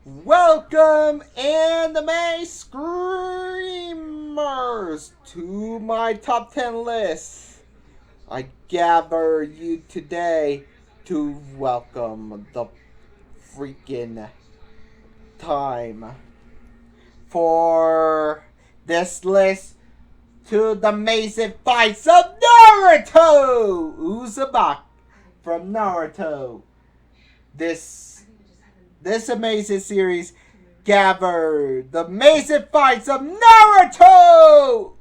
Welcome, anime screamers, to my top 10 list. I gather you today to welcome the freaking time for this list to the amazing fights of Naruto Uzumaki from Naruto. This amazing series gathered the amazing fights of Naruto.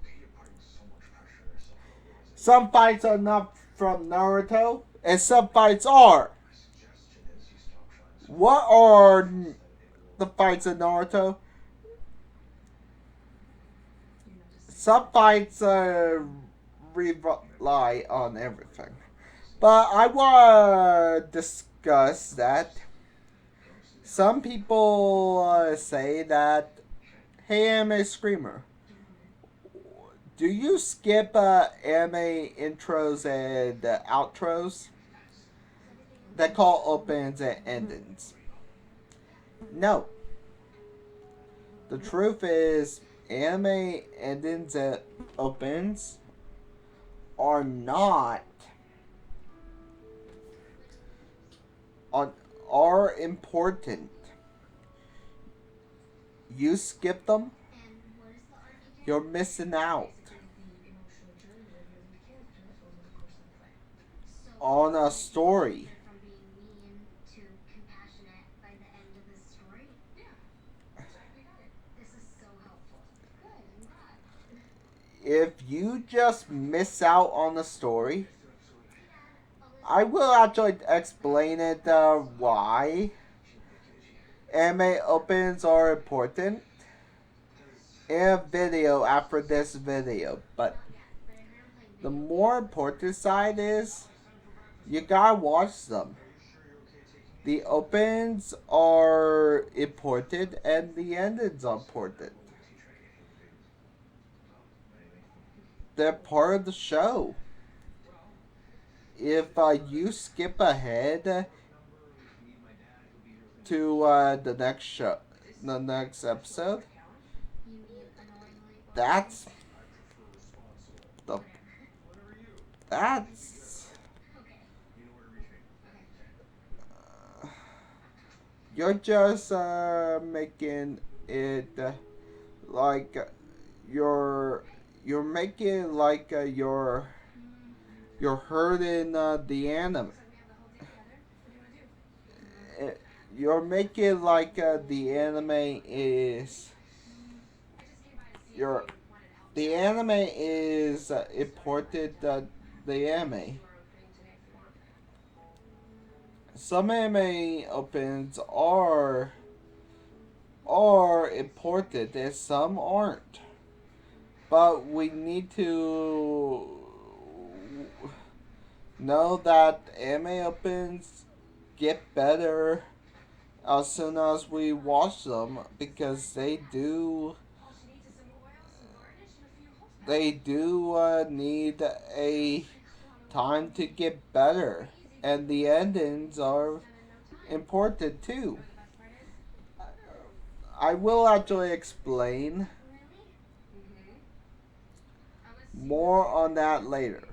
Some fights are not from Naruto, and some fights are. What are the fights of Naruto? Some fights rely on everything. But I want to discuss that. Some people say that, hey, anime screamer, do you skip anime intros and outros? That call opens and endings. No. The truth is, anime endings and opens are not are important. You skip them, you're missing out on a story. If you just miss out on the story, I will actually explain it why anime opens are important in a video after this video. But the more important side is you gotta watch them. The opens are important and the endings are important. They're part of the show. If you skip ahead to the next episode, that's the that's you're just making it like you're making like you're hurting the anime. You're making like the anime is your the anime is important. The anime. Some anime opens are important and some aren't. But we need to know that anime opens get better as soon as we watch them because they do need a time to get better, and the endings are important too. I will actually explain more on that later.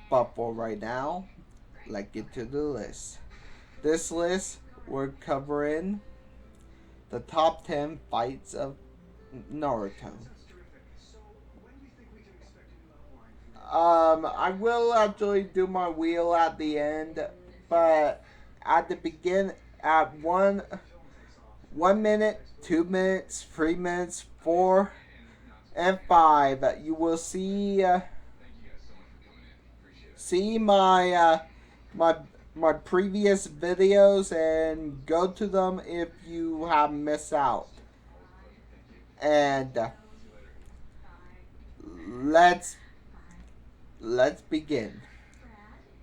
But for right now, let's get to the list. This list, we're covering the top 10 fights of Naruto. I will actually do my wheel at the end, but at the begin, at 1 minute, 2 minutes, 3 minutes, 4, and 5, you will see my previous videos and go to them if you have missed out. And let's begin.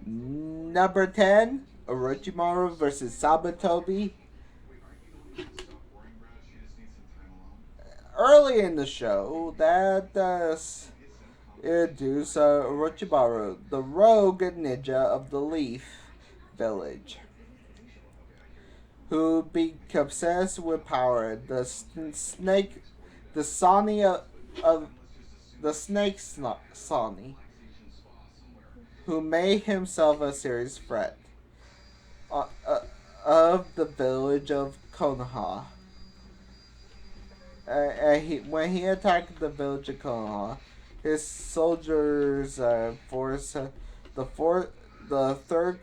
Number 10, Orochimaru versus Sabutobi. Early in the show, that introduced Orochimaru, the rogue ninja of the Leaf Village. who became obsessed with power. Snake, the Sonny of the snake Sonny, who made himself a serious threat uh, uh, of the village of Konoha. When he attacked the village of Konoha, his soldiers forced the fourth, the third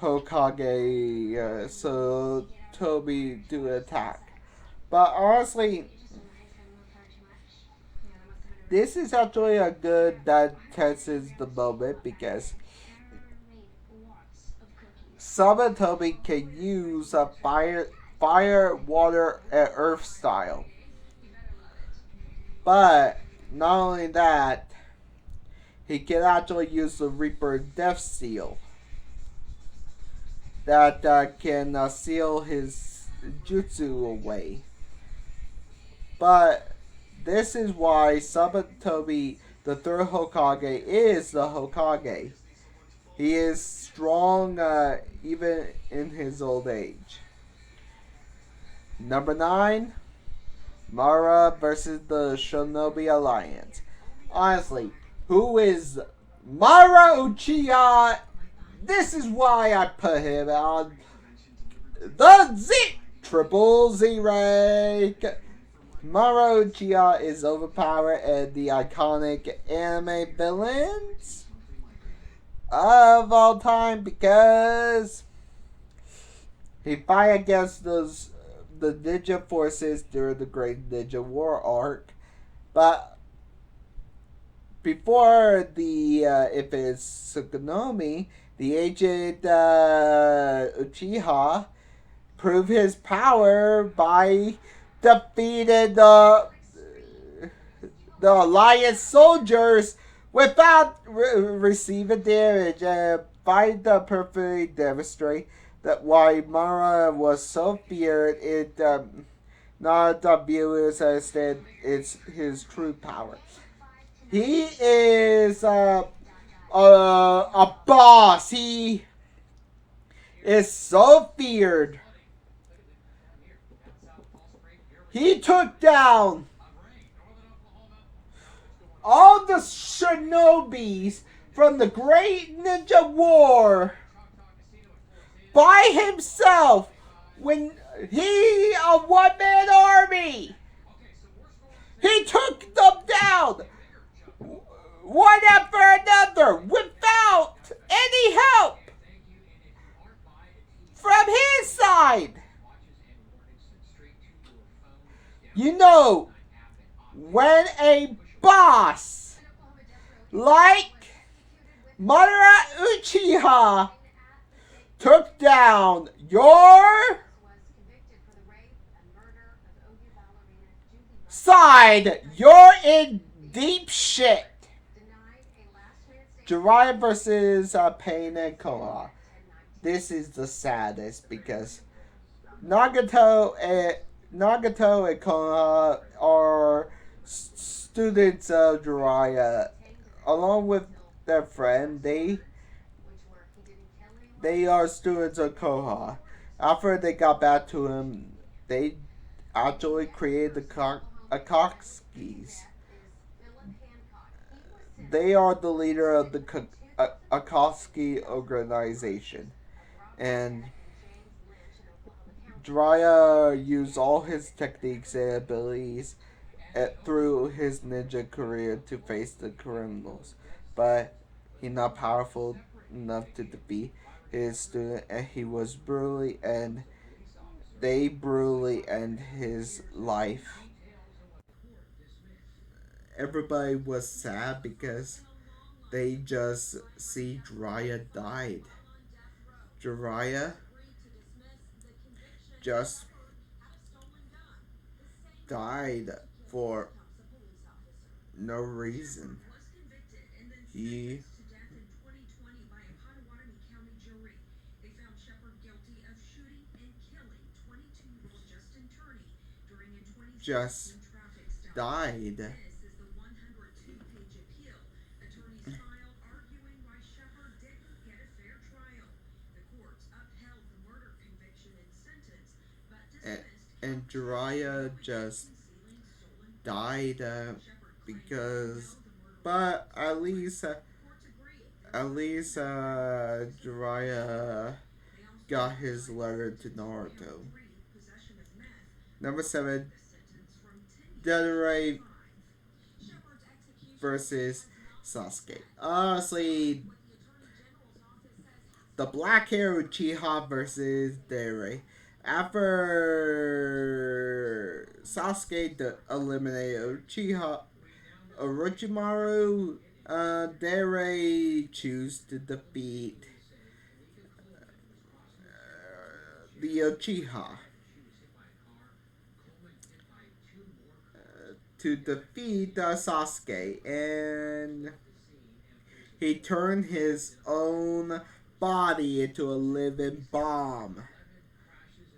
Hokage, so Toby to attack. But honestly, this is actually a good that tests the moment because Sabatobi can use a fire, water, and earth style. But not only that, he can actually use the Reaper Death Seal that can seal his jutsu away. But this is why Sabatobi, the third Hokage, is the Hokage. He is strong even in his old age. Number 9, Mara versus the Shinobi Alliance. Honestly, who is Mara Uchiha? This is why I put him on the Triple Z rank. Mara Uchiha is overpowered and the iconic anime villains of all time because he fought against the ninja forces during the Great Ninja War arc, but before the if it's Tsukunomi, the agent Uchiha proved his power by defeating the Alliance soldiers without receiving damage, and find the perfectly demonstrate that why Mara was so feared it not the viewers understand it's his true power. He is a boss. He is so feared. He took down all the shinobis from the Great Ninja War by himself when he a one-man army. He took them down one after another without any help from his side. You know, when a boss like Madara Uchiha took down your side, you're in deep shit. Jiraiya versus Pain and Konoha. This is the saddest because Nagato and Konoha are students of Jiraiya. Along with their friend, they are students of Konoha. After they got back to him, they actually created the Akatsuki's. They are the leader of the Akatsuki organization. And Jiraiya used all his techniques and abilities through his ninja career to face the criminals. But he's not powerful enough to defeat his student, and he was they brutally end his life. Everybody was sad because they just see Jiraiya died. Jiraiya just died for no reason. He just died. and Jiraiya just died because, but at least Jiraiya got his letter to Naruto. Number 7, Deadray versus Sasuke. Honestly, the black hair Uchiha versus Deadray. After Sasuke eliminated Orochimaru, Deadray choose to defeat the Uchiha. To defeat Sasuke, and he turned his own body into a living bomb.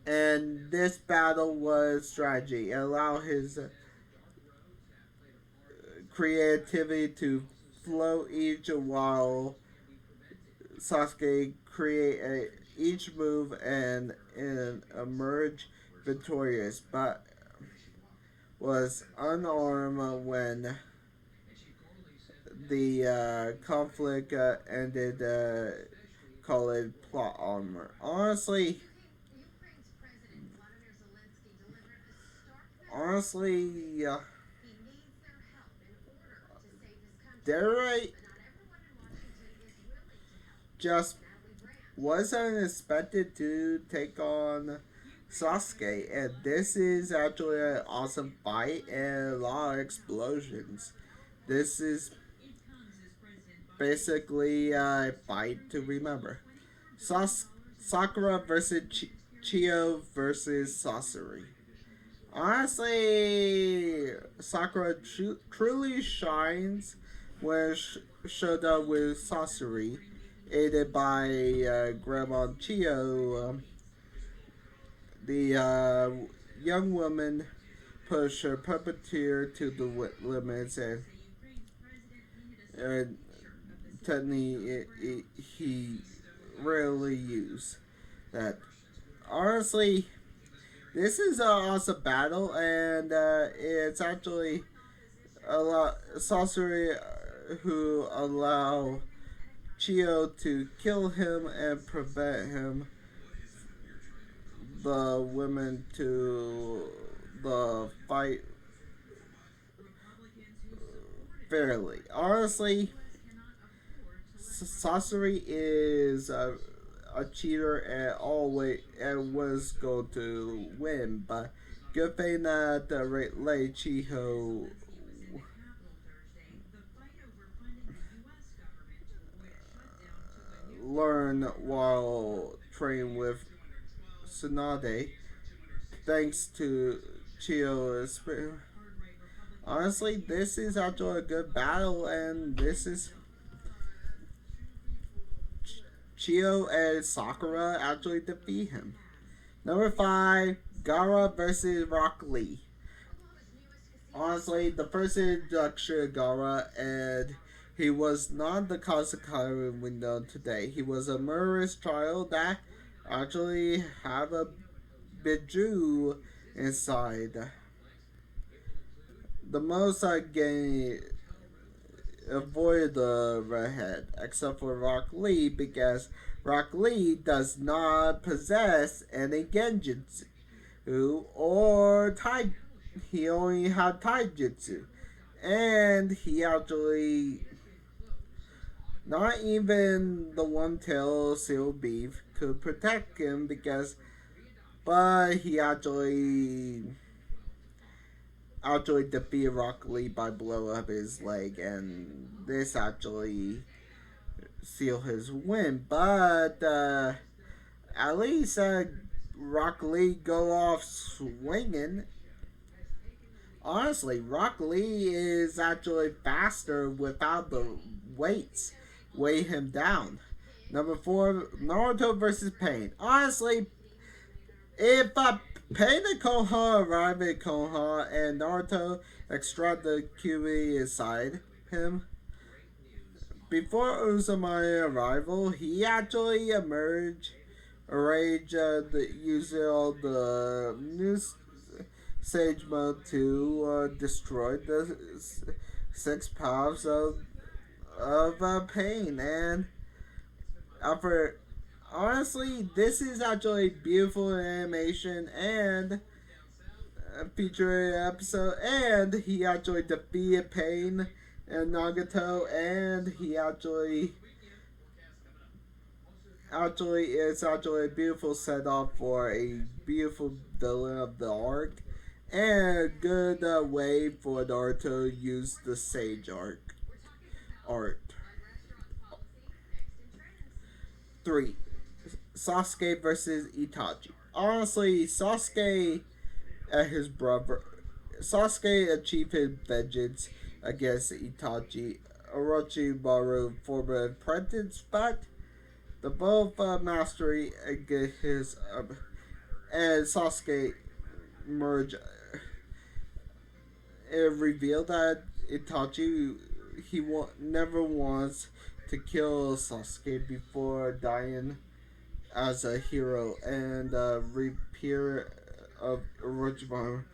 And this battle was strategy. It allowed his creativity to flow each while Sasuke each move and emerge victorious, but was unarmed when the conflict ended. Call it plot armor. Honestly, Derek just wasn't expected to take on Sasuke, and this is actually an awesome fight and a lot of explosions. This is basically a fight to remember. Sakura versus Chio versus Sasori. Honestly, Sakura truly shines when showed up with Sasori, aided by Grandma Chio. The young woman pushed her puppeteer to the limits, and technically he rarely used that. Honestly, this is an awesome battle, and it's actually a lot sorcery who allow Chio to kill him and prevent him the women to the fight fairly. Honestly, Sasori is a cheater and always and was going to win, but good thing that Lei Chiho learned while training with Tsunade, thanks to Chio's. Honestly, this is actually a good battle, and this is Chio and Sakura actually defeat him. Number 5, Gaara versus Rock Lee. Honestly, the first introduction of Gaara, and he was not the Kazakari we know today. He was a murderous child that actually have a Biju inside. The most I gain avoid the redhead, except for Rock Lee, because Rock Lee does not possess any genjutsu or tai. He only had taijutsu, and he actually not even the one tail seal beef could protect him but he actually defeated Rock Lee by blowing up his leg, and this actually sealed his win. But at least Rock Lee go off swinging. Honestly, Rock Lee is actually faster without the weights weigh him down. Number 4, Naruto versus Pain. Honestly, if Pain and Koha arrive at Koha and Naruto extract the QB inside him, before Uzumaki arrival, he actually arranged using all the Sage Mode to destroy the six paths of pain. And for honestly, this is actually beautiful animation and featured episode. And he actually defeated Pain and Nagato, and he actually it's actually a beautiful setup for a beautiful villain of the arc, and a good way for Naruto to use the Sage art. 3. Sasuke versus Itachi. Honestly, Sasuke and his brother. Sasuke achieved his vengeance against Itachi. Orochimaru for an apprentice fact. The both mastery against his and Sasuke merge. It revealed that Itachi never wants to kill Sasuke before dying as a hero, and reappear of Orochimaru,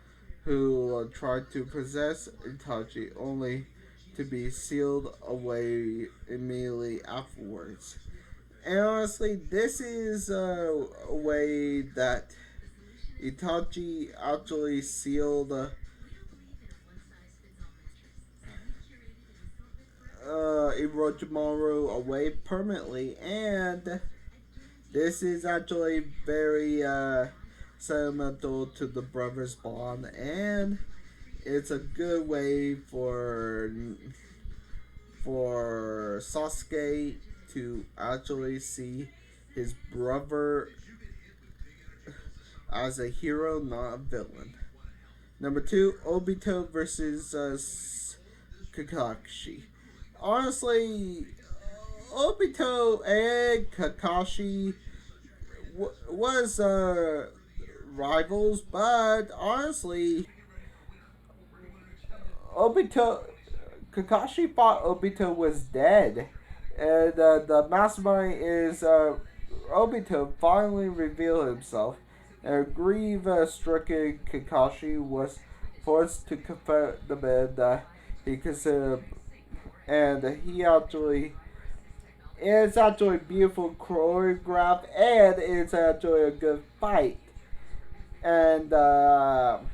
who tried to possess Itachi only to be sealed away immediately afterwards. And honestly, this is a way that Itachi actually sealed Orochimaru away permanently, and this is actually very sentimental to the brothers' bond, and it's a good way for Sasuke to actually see his brother as a hero, not a villain. Number 2, Obito versus Kakashi. Honestly, Obito and Kakashi was rivals, but honestly, Obito Kakashi thought Obito was dead, and the mastermind is Obito finally revealed himself. And grief-stricken Kakashi was forced to confront the man that he considered, and he actually it's actually beautiful choreographed, and it's actually a good fight. And but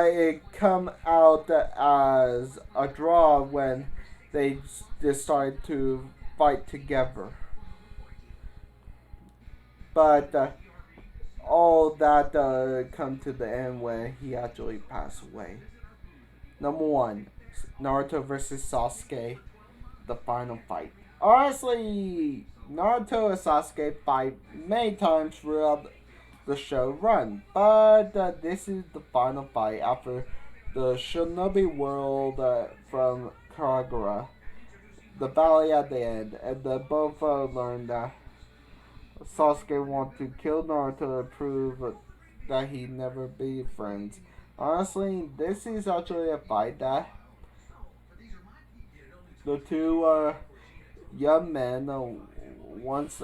it come out as a draw when they decide to fight together. But all that come to the end when he actually passed away. Number 1, Naruto versus Sasuke, the final fight. Honestly, Naruto and Sasuke fight many times throughout the show run, but this is the final fight after the Shinobi world from Kagura, the valley at the end, and the both learned that Sasuke wanted to kill Naruto to prove that he never be friends. Honestly, this is actually a fight that the two young men once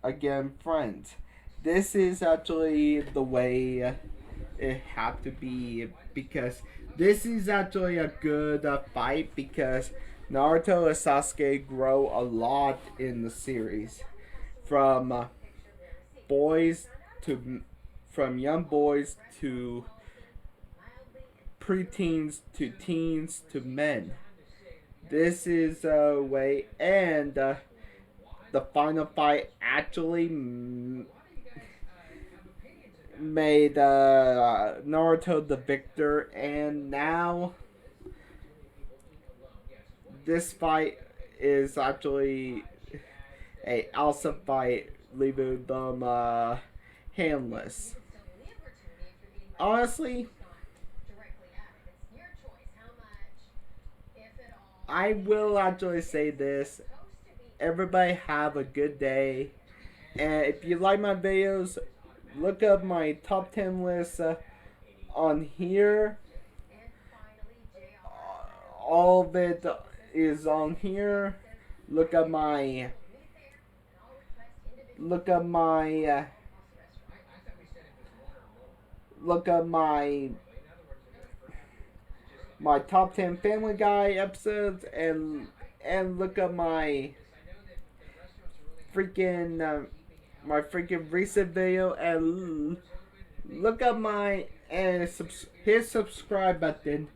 again friends. This is actually the way it had to be, because this is actually a good fight, because Naruto and Sasuke grow a lot in the series, from boys to from young boys to preteens to teens to men. This is a way, and the final fight actually made Naruto the victor, and now this fight is actually a alpha fight, leaving them handless. Honestly, I will actually say this. Everybody have a good day. And if you like my videos, look up my top 10 list on here. All of it is on here. Look at my look at my look up my top 10 Family Guy episodes and look up freaking my freaking recent video and look up my and hit subscribe button